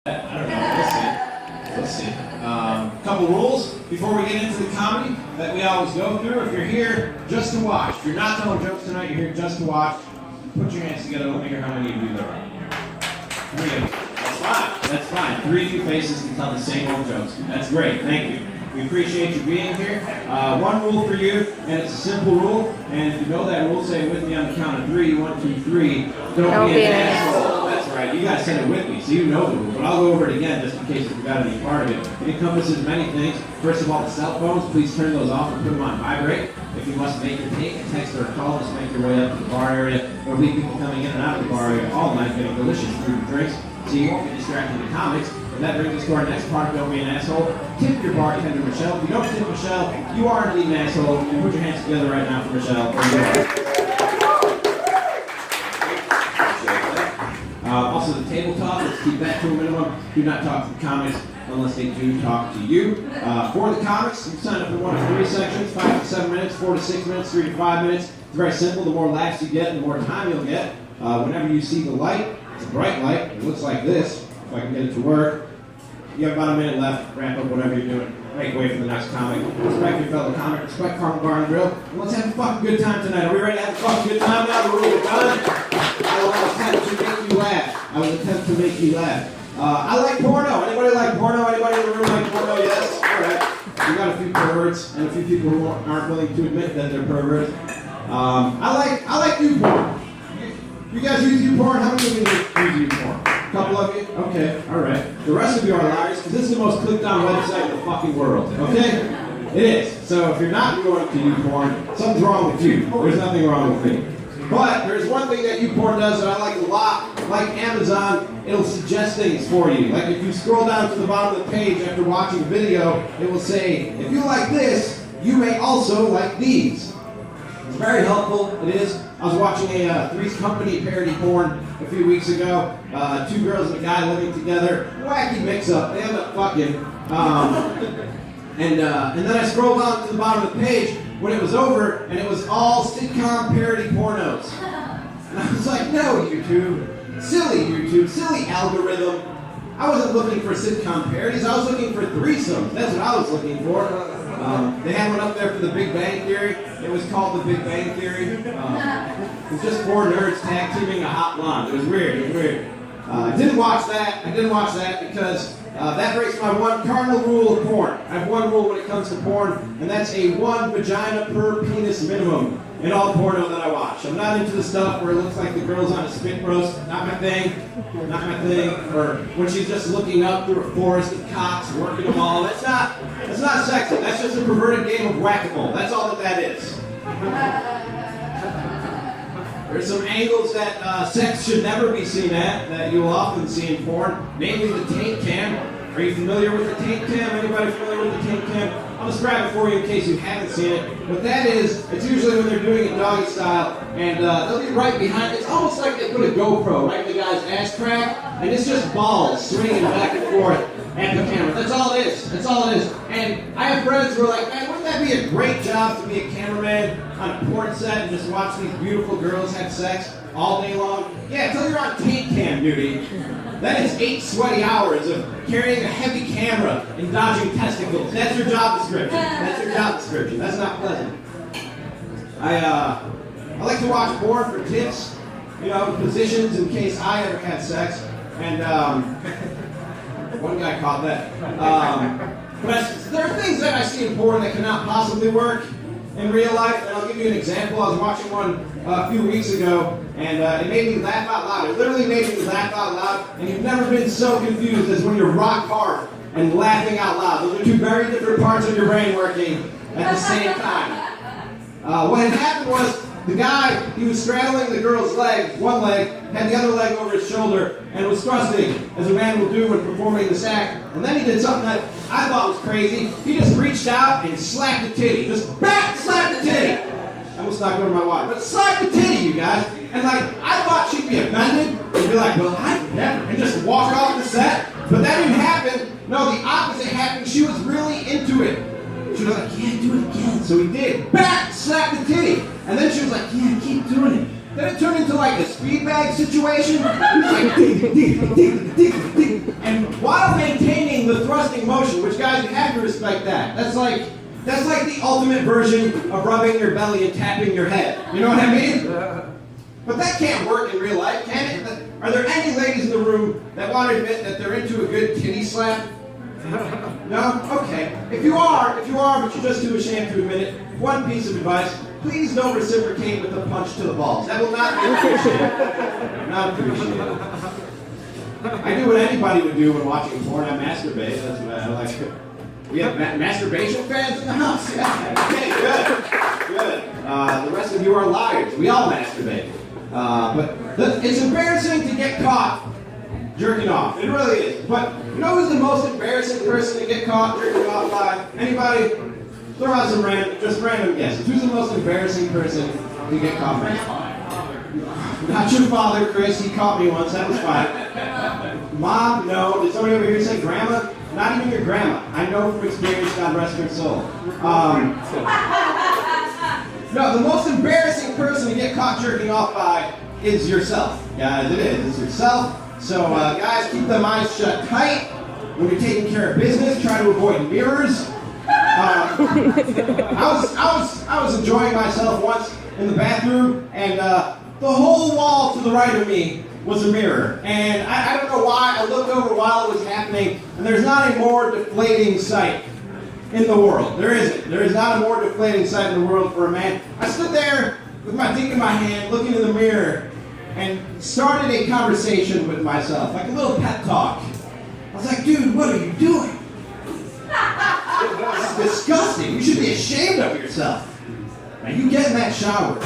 I don't know. We'll see. Couple rules before we get into the comedy that we always go through. If you're here just to watch, if you're not telling jokes tonight, you're here just to watch, put your hands together. Let me hear how many of you there are. 3 of you. That's fine. That's fine. 3 of you faces can tell the same old jokes. That's great. Thank you. We appreciate you being here. One rule for you, and it's a simple rule. And if you know that rule, say it with me on the count of 3. 1, 2, 3. Don't be an asshole. That's right. You guys said it with me, so you know the rule. But I'll go over it again just in case you forgot any part of it. It encompasses many things. First of all, the cell phones. Please turn those off and put them on vibrate. If you must make your take, a text or a call, just make your way up to the bar area. There'll be people coming in and out of the bar area all night getting delicious food and drinks, so you won't get distracted in the comics. And that brings us to our next part, Don't Be an Asshole. Tip your bartender, Michelle. If you don't tip Michelle, you are indeed an asshole. And put your hands together right now for Michelle. Also, the table talk, let's keep that to a minimum. Do not talk to the comics unless they do talk to you. For the comics, you sign up for one of 3 sections, 5 to 7 minutes, 4 to 6 minutes, 3 to 5 minutes. It's very simple. The more laughs you get, the more time you'll get. Whenever you see the light, it's a bright light. It looks like this. If I can get it to work. You have about a minute left. Wrap up whatever you're doing. Make way for the next comic. Respect your fellow comic. Respect Karma Bar and Grill. And let's have a fucking good time tonight. Are we ready to have a fucking good time now? The rules are done. I will attempt to make you laugh. I will attempt to make you laugh. I like porno. Anybody like porno? Anybody in the room like porno? Yes? Alright. We got a few perverts and a few people who aren't willing to admit that they're perverts. I like new porn. You guys use you porn? How many of you use you porn? A couple of you? Okay, alright. The rest of you are liars, because this is the most clicked on website in the fucking world. Okay? It is. So if you're not going to you porn, something's wrong with you. There's nothing wrong with me. But there's one thing that you porn does that I like a lot. Like Amazon, it'll suggest things for you. Like if you scroll down to the bottom of the page after watching a video, it will say, if you like this, you may also like these. It's very helpful. It is. I was watching a Three's Company parody porn a few weeks ago. 2 girls and a guy living together. Wacky mix-up. They end up fucking. And then I scrolled down to the bottom of the page when it was over, and it was all sitcom parody pornos. And I was like, no, YouTube. Silly algorithm. I wasn't looking for sitcom parodies. I was looking for threesomes. That's what I was looking for. They had one up there for The Big Bang Theory. It was called The Big Bang Theory. It was just 4 nerds tag teaming a hot blonde. It was weird. I didn't watch that because that breaks my one cardinal rule of porn. I have one rule when it comes to porn, and that's a 1 vagina per penis minimum in all porno that I watch. I'm not into the stuff where it looks like the girl's on a spit roast. Not my thing. Or when she's just looking up through a forest of cocks, working them all. That's not sexy. That's just a perverted game of whack-a-mole. That's all that is. There's some angles that sex should never be seen at that you will often see in porn, namely the taint cam. Are you familiar with the taint cam? Anybody familiar with the taint cam? I'll describe it for you in case you haven't seen it. What that is, it's usually when they're doing it doggy style, and they'll be right behind. It's almost like they put a GoPro right in the guy's ass crack, and it's just balls swinging back and forth at the camera. That's all it is. And I have friends who are like, man, wouldn't that be a great job to be a cameraman on a porn set and just watch these beautiful girls have sex all day long? Yeah, until you're on taint cam duty. That is 8 sweaty hours of carrying a heavy camera and dodging testicles. That's your job description. That's not pleasant. I like to watch porn for tips, positions in case I ever had sex. And one guy caught that. But there are things that I see in porn that cannot possibly work in real life, and I'll give you an example. I was watching one a few weeks ago, and it made me laugh out loud. It literally made me laugh out loud, and you've never been so confused as when you're rock hard and laughing out loud. Those are 2 very different parts of your brain working at the same time. What had happened was the guy, he was straddling the girl's leg, one leg, had the other leg over his shoulder, and was thrusting, as a man will do when performing this act. And then he did something that I thought was crazy. He just reached out and slapped the titty. Just slap the titty. I almost knocked over my wife. But slap the titty, you guys. And I thought she'd be offended and be like, well, I'd never, and just walk off the set. But that didn't happen. No, the opposite happened. She was really into it. She was like, yeah, do it again. So he did. Slap the titty. And then she was like, yeah, keep doing it. Then it turned into like a speed bag situation. He was like, ding, ding, ding, ding, ding. And the thrusting motion, which guys, you have to respect that. That's like the ultimate version of rubbing your belly and tapping your head. You know what I mean? But that can't work in real life, can it? Are there any ladies in the room that want to admit that they're into a good titty slap? No? Okay. If you are, but you're just too ashamed to admit it, one piece of advice, please don't reciprocate with a punch to the balls. That will not be appreciated. Not appreciated. I do what anybody would do when watching porn. I masturbate. That's what I like. We have masturbation fans in the house. Yeah. Okay, good. The rest of you are liars. We all masturbate. But it's embarrassing to get caught jerking off. It really is. But you know who's the most embarrassing person to get caught jerking off by? Anybody? Throw out some random guesses. Who's the most embarrassing person to get caught by? Not your father, Chris. He caught me once. That was fine. Mom? No. Did somebody over here say grandma? Not even your grandma. I know from experience, God rest her soul. No, the most embarrassing person to get caught jerking off by is yourself. Guys, it is. It's yourself. So, guys, keep them eyes shut tight. When you're taking care of business, try to avoid mirrors. I was enjoying myself once in the bathroom, and the whole wall to the right of me was a mirror. And I don't know why, I looked over while it was happening, and there's not a more deflating sight in the world. There isn't. There is not a more deflating sight in the world for a man. I stood there with my dick in my hand, looking in the mirror, and started a conversation with myself, like a little pep talk. I was like, dude, what are you doing? This is disgusting. You should be ashamed of yourself. Now you get in that shower.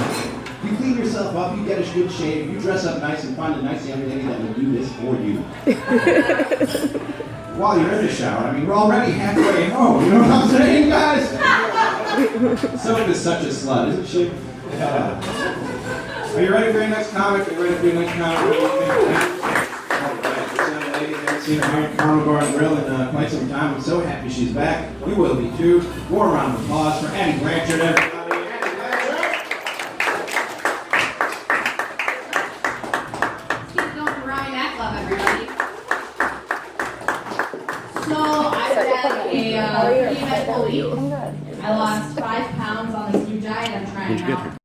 You clean yourself up, you get a good shave, you dress up nice and find a nice young lady that will do this for you. While you're in the shower, I mean, we're already halfway home, you know what I'm saying, guys? Someone is such a slut, isn't she? Are you ready for your next comic? Are you ready for your next comic? Seen her Ramie Karma Bar and Grill in quite some time. I'm so happy she's back. We will be too. More round of applause for Annie Blanchard, everybody. Annie Blanchard. Keep going for Ramie Karma, everybody. So I've had a pretty eventful week. I lost 5 pounds on this new diet I'm trying out.